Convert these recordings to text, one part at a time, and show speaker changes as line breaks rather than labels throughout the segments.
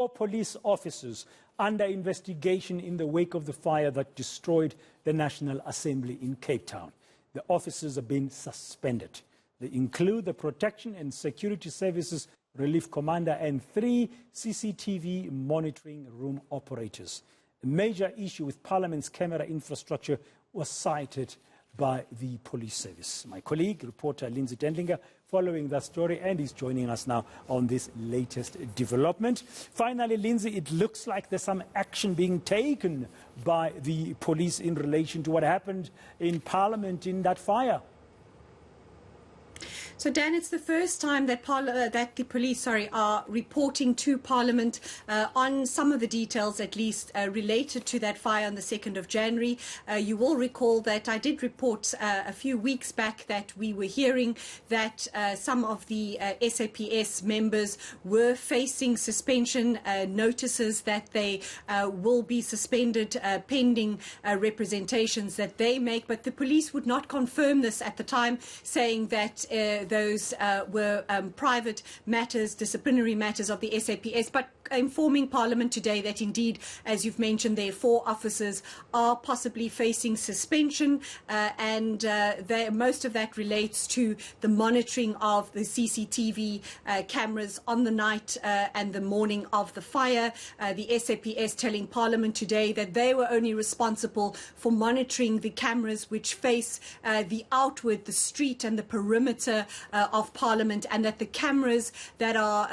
4 police officers under investigation in the wake of the fire that destroyed the National Assembly in Cape Town. The officers have been suspended. They include the Protection and Security Services Relief Commander and 3 CCTV monitoring room operators. A major issue with Parliament's camera infrastructure was cited by the police service. My colleague, reporter Lindsay Dentlinger, following that story and is joining us now on this latest development. Finally, Lindsay, it looks like there's some action being taken by the police in relation to what happened in Parliament in that fire.
So, Dan, it's the first time that the police are reporting to Parliament on some of the details, at least, related to that fire on the 2nd of January. You will recall that I did report a few weeks back that we were hearing that some of the SAPS members were facing suspension notices, that they will be suspended pending representations that they make. But the police would not confirm this at the time, saying that those were private matters, disciplinary matters of the SAPS, but informing Parliament today that indeed, as you've mentioned, their 4 officers are possibly facing suspension, and most of that relates to the monitoring of the CCTV cameras on the night and the morning of the fire. The SAPS telling Parliament today that they were only responsible for monitoring the cameras which face the street and the perimeter of Parliament, and that the cameras that are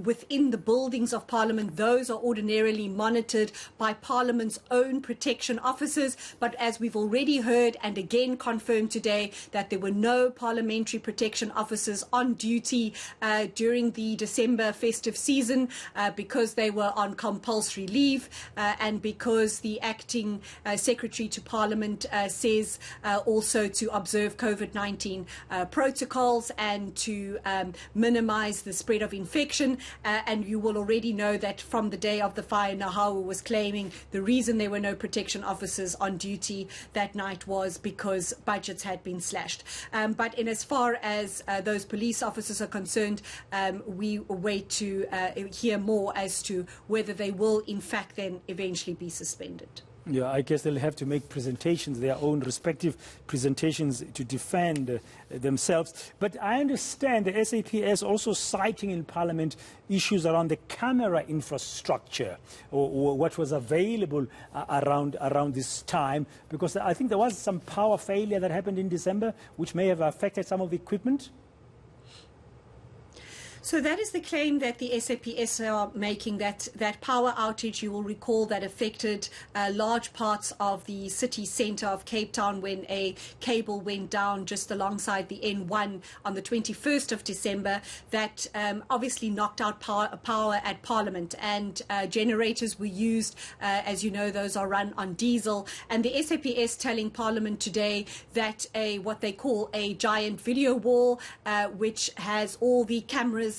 within the buildings of Parliament, those are ordinarily monitored by Parliament's own protection officers. But as we've already heard and again confirmed today, that there were no parliamentary protection officers on duty during the December festive season because they were on compulsory leave and because the acting Secretary to Parliament says also to observe COVID-19 protocols and to minimize the spread of infection. And you will already know that from the day of the fire, Nahawa was claiming the reason there were no protection officers on duty that night was because budgets had been slashed. But in as far as those police officers are concerned, we wait to hear more as to whether they will in fact then eventually be suspended.
Yeah, I guess they'll have to make presentations, their own respective presentations to defend themselves. But I understand the SAPS also citing in Parliament issues around the camera infrastructure or what was available around this time, because I think there was some power failure that happened in December which may have affected some of the equipment.
So that is the claim that the SAPS are making, that power outage, you will recall, that affected large parts of the city centre of Cape Town when a cable went down just alongside the N1 on the 21st of December, that obviously knocked out power at Parliament, and generators were used. As you know, those are run on diesel, and the SAPS telling Parliament today that what they call a giant video wall, which has all the cameras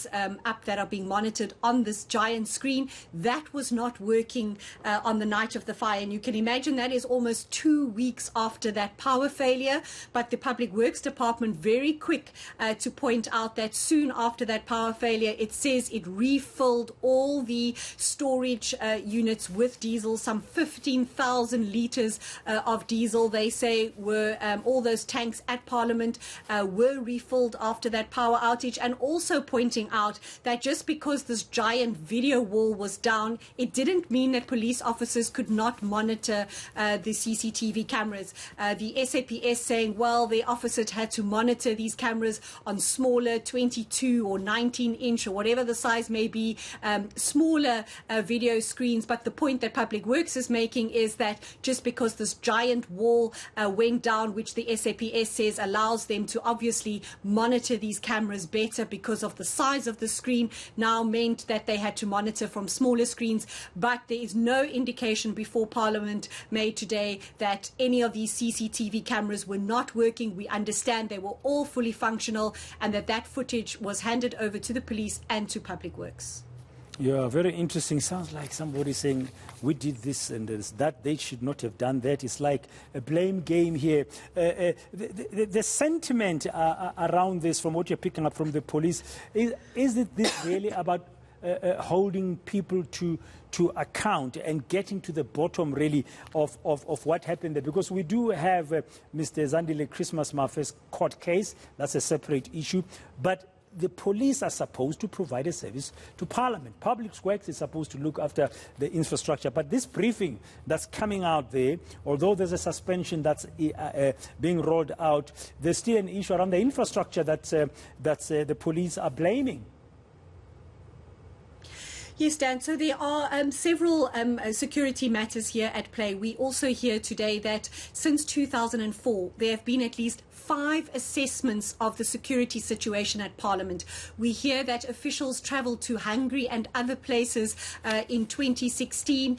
up that are being monitored on this giant screen, that was not working on the night of the fire. And you can imagine that is almost 2 weeks after that power failure. But the Public Works Department very quick to point out that soon after that power failure, it says it refilled all the storage units with diesel, some 15,000 litres of diesel. They say were all those tanks at Parliament were refilled after that power outage, and also pointing out that just because this giant video wall was down, it didn't mean that police officers could not monitor the CCTV cameras. The SAPS saying, well, the officers had to monitor these cameras on smaller 22 or 19-inch or whatever the size may be, smaller video screens. But the point that Public Works is making is that just because this giant wall went down, which the SAPS says allows them to obviously monitor these cameras better because of the size of the screen, now meant that they had to monitor from smaller screens. But there is no indication before Parliament made today that any of these CCTV cameras were not working. We understand they were all fully functional, and that footage was handed over to the police and to Public Works.
Yeah, very interesting. Sounds like somebody saying, we did this and that, they should not have done that. It's like a blame game here. The sentiment around this, from what you're picking up from the police, is it this really about holding people to account and getting to the bottom, really, of what happened there. Because we do have Mr. Zandile Christmas Mafe's court case. That's a separate issue. But the police are supposed to provide a service to Parliament. Public Works is supposed to look after the infrastructure. But this briefing that's coming out there, although there's a suspension that's being rolled out, there's still an issue around the infrastructure that the police are blaming.
Yes, Dan. So there are several security matters here at play. We also hear today that since 2004, there have been at least 5 assessments of the security situation at Parliament. We hear that officials travelled to Hungary and other places in 2016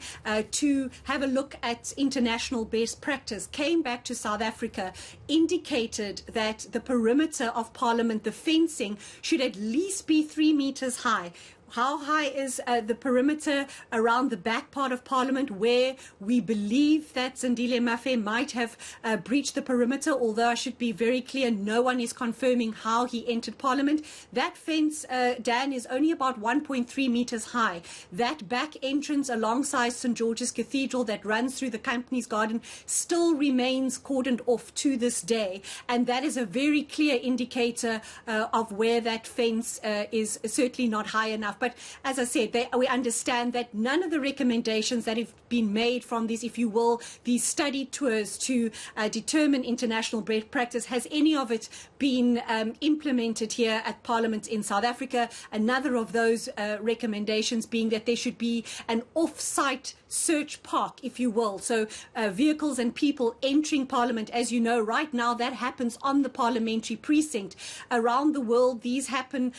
to have a look at international best practice, came back to South Africa, indicated that the perimeter of Parliament, the fencing, should at least be 3 meters high. How high is the perimeter around the back part of Parliament, where we believe that Zandile Mafe might have breached the perimeter, although I should be very clear, no one is confirming how he entered Parliament. That fence, Dan, is only about 1.3 meters high. That back entrance alongside St. George's Cathedral that runs through the Company's Garden still remains cordoned off to this day. And that is a very clear indicator of where that fence is certainly not high enough. But as I said, we understand that none of the recommendations that have been made from these, if you will, these study tours to determine international best practice, has any of it been implemented here at Parliament in South Africa. Another of those recommendations being that there should be an off-site search park, if you will. So vehicles and people entering Parliament, as you know, right now that happens on the parliamentary precinct. Around the world, these happen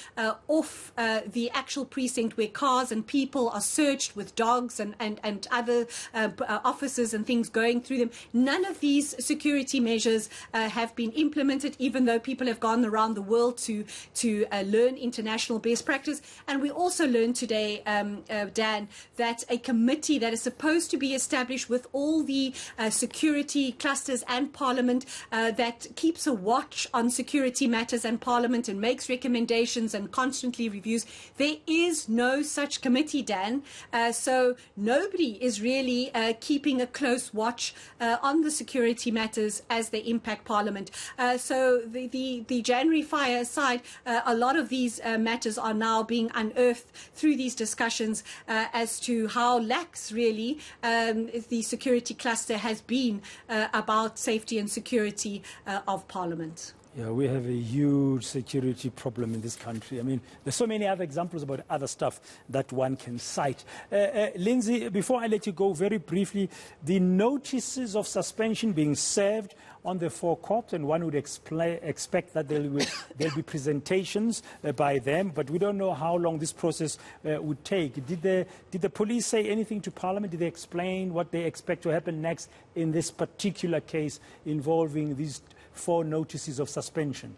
off the actual precinct, where cars and people are searched with dogs and other officers and things going through them. None of these security measures have been implemented, even though people have gone around the world to learn international best practice. And we also learned today, Dan, that a committee that is supposed to be established with all the security clusters and Parliament that keeps a watch on security matters and Parliament and makes recommendations and constantly reviews. There is no such committee, Dan. So nobody is really keeping a close watch on the security matters as they impact Parliament. So the January fire aside, a lot of these matters are now being unearthed through these discussions as to how lax really the security cluster has been about safety and security of Parliament.
Yeah, we have a huge security problem in this country. I mean, there's so many other examples about other stuff that one can cite. Lindsay, before I let you go, very briefly, the notices of suspension being served on the 4 corps, and one would expect that there'll be presentations by them, but we don't know how long this process would take. Did the police say anything to Parliament? Did they explain what they expect to happen next in this particular case involving these 4 notices of suspension?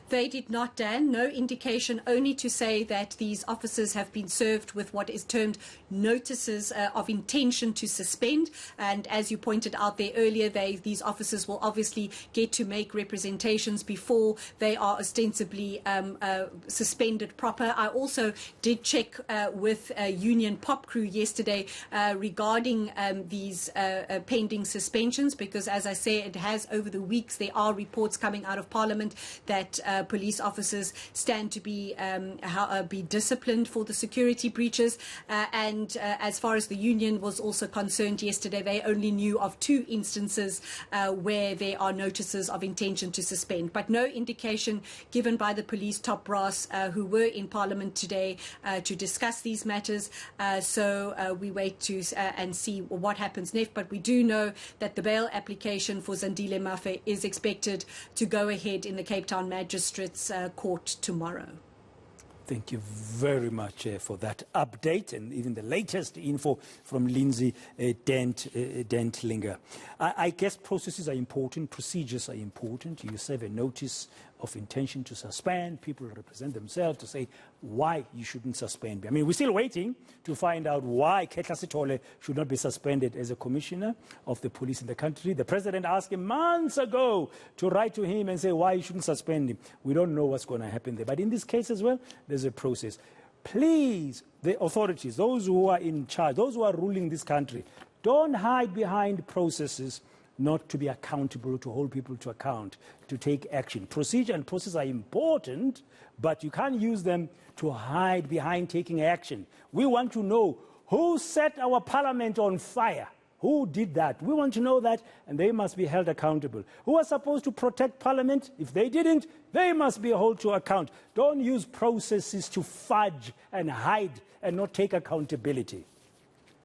They did not, Dan. No indication, only to say that these officers have been served with what is termed notices of intention to suspend. And as you pointed out there earlier, these officers will obviously get to make representations before they are ostensibly suspended proper. I also did check with Union Pop Crew yesterday regarding these pending suspensions, because, as I say, it has over the weeks, there are reports coming out of Parliament that police officers stand to be disciplined for the security breaches. And as far as the union was also concerned yesterday, they only knew of 2 instances where there are notices of intention to suspend, but no indication given by the police top brass who were in Parliament today to discuss these matters. So we wait to and see what happens next. But we do know that the bail application for Zandile Mafe is expected to go ahead in the Cape Town Magistrates Court tomorrow.
Thank you very much for that update and even the latest info from Lindsay Dentlinger. I guess processes are important, procedures are important. You serve a notice of intention to suspend. People represent themselves to say why you shouldn't suspend me. I mean, we're still waiting to find out why Ketla Sithole should not be suspended as a commissioner of the police in the country. The president asked him months ago to write to him and say why you shouldn't suspend him. We don't know what's going to happen there. But in this case as well, there's a process. Please, the authorities, those who are in charge, those who are ruling this country, don't hide behind processes not to be accountable, to hold people to account, to take action. Procedure and process are important, but you can't use them to hide behind taking action. We want to know who set our parliament on fire. Who did that? We want to know that, and they must be held accountable. Who are supposed to protect parliament? If they didn't, they must be held to account. Don't use processes to fudge and hide and not take accountability.